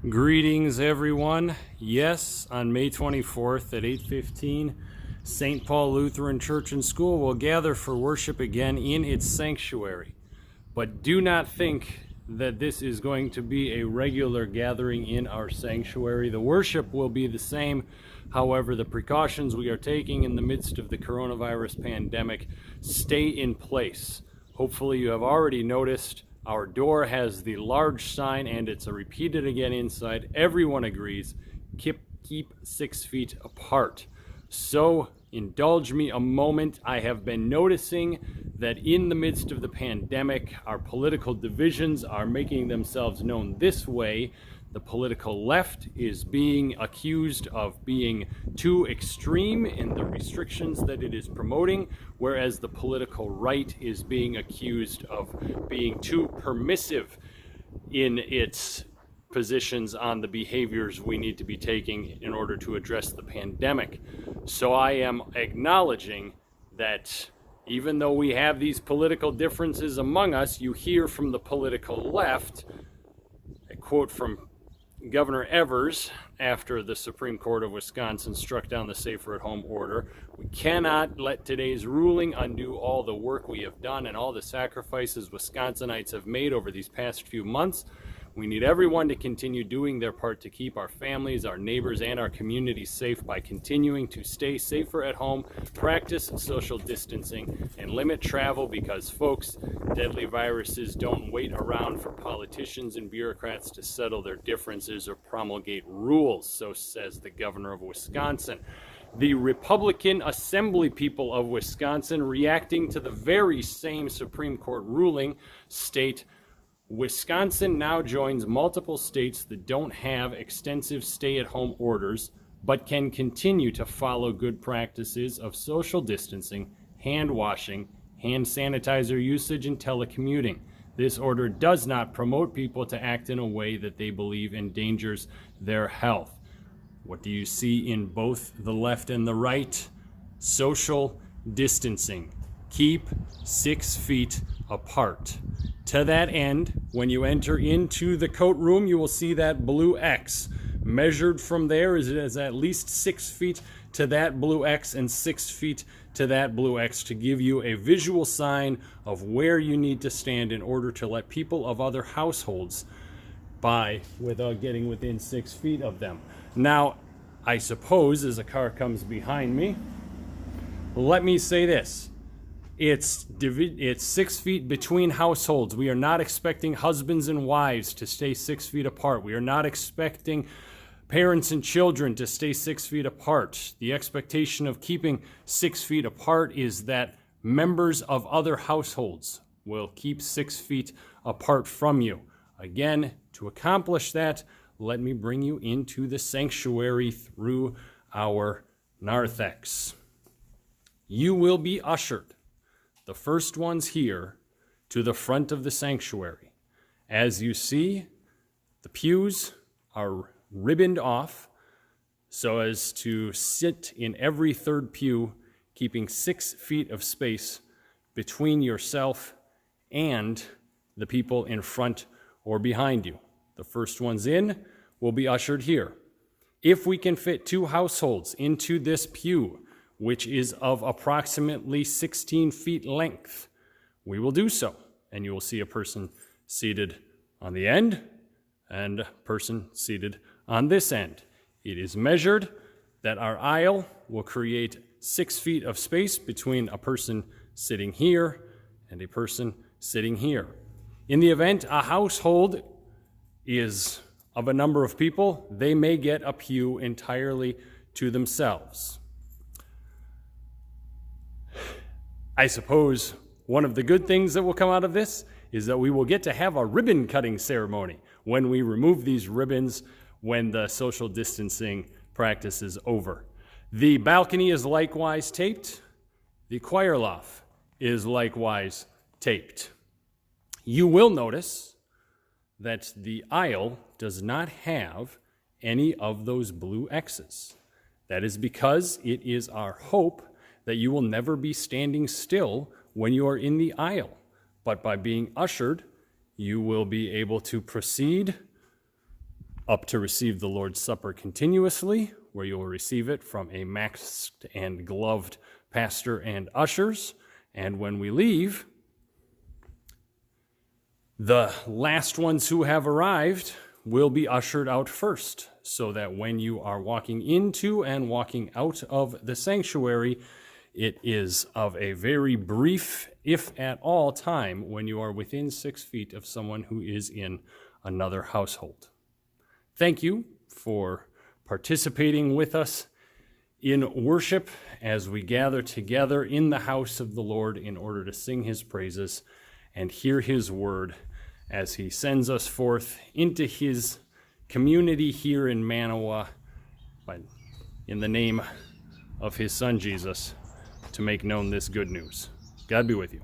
Greetings, everyone. Yes, on May 24th at 8:15, St. Paul Lutheran Church and School will gather for worship again in its sanctuary. But do not think that this is going to be a regular gathering in our sanctuary. The worship will be the same. However, the precautions we are taking in the midst of the coronavirus pandemic stay in place. Hopefully, you have already noticed our door has the large sign, and it's repeated again inside. Everyone agrees, keep 6 feet apart. So indulge me a moment. I have been noticing that in the midst of the pandemic, our political divisions are making themselves known this way. The political left is being accused of being too extreme in the restrictions that it is promoting, whereas the political right is being accused of being too permissive in its positions on the behaviors we need to be taking in order to address the pandemic. So I am acknowledging that even though we have these political differences among us, you hear from the political left, a quote from Governor Evers after the Supreme Court of Wisconsin struck down the Safer at Home order. We cannot let today's ruling undo all the work we have done and all the sacrifices Wisconsinites have made over these past few months. We need everyone to continue doing their part to keep our families, our neighbors, and our communities safe by continuing to stay safer at home, practice social distancing, and limit travel because, folks, deadly viruses don't wait around for politicians and bureaucrats to settle their differences or promulgate rules, so says the governor of Wisconsin. The Republican Assembly people of Wisconsin, reacting to the very same Supreme Court ruling, state, Wisconsin now joins multiple states that don't have extensive stay-at-home orders, but can continue to follow good practices of social distancing, hand washing, hand sanitizer usage, and telecommuting. This order does not promote people to act in a way that they believe endangers their health. What do you see in both the left and the right? Social distancing. Keep 6 feet apart. To that end, when you enter into the coat room, you will see that blue X. Measured from there is at least 6 feet to that blue X and 6 feet to that blue X to give you a visual sign of where you need to stand in order to let people of other households by without getting within 6 feet of them. Now, I suppose as a car comes behind me, let me say this. It's 6 feet between households. We are not expecting husbands and wives to stay 6 feet apart. We are not expecting parents and children to stay 6 feet apart. The expectation of keeping 6 feet apart is that members of other households will keep 6 feet apart from you. Again, to accomplish that, let me bring you into the sanctuary through our narthex. You will be ushered, the first ones here, to the front of the sanctuary. As you see, the pews are ribboned off so as to sit in every third pew, keeping 6 feet of space between yourself and the people in front or behind you. The first ones in will be ushered here. If we can fit 2 households into this pew, which is of approximately 16 feet length, we will do so. And you will see a person seated on the end and a person seated on this end. It is measured that our aisle will create 6 feet of space between a person sitting here and a person sitting here. In the event a household is of a number of people, they may get a pew entirely to themselves. I suppose one of the good things that will come out of this is that we will get to have a ribbon cutting ceremony when we remove these ribbons when the social distancing practice is over. The balcony is likewise taped. The choir loft is likewise taped. You will notice that the aisle does not have any of those blue X's. That is because it is our hope that you will never be standing still when you are in the aisle, but by being ushered, you will be able to proceed up to receive the Lord's Supper continuously, where you will receive it from a masked and gloved pastor and ushers. And when we leave, the last ones who have arrived will be ushered out first, so that when you are walking into and walking out of the sanctuary, it is of a very brief, if at all, time when you are within 6 feet of someone who is in another household. Thank you for participating with us in worship as we gather together in the house of the Lord in order to sing his praises and hear his word as he sends us forth into his community here in Manawa, in the name of his son Jesus, to make known this good news. God be with you.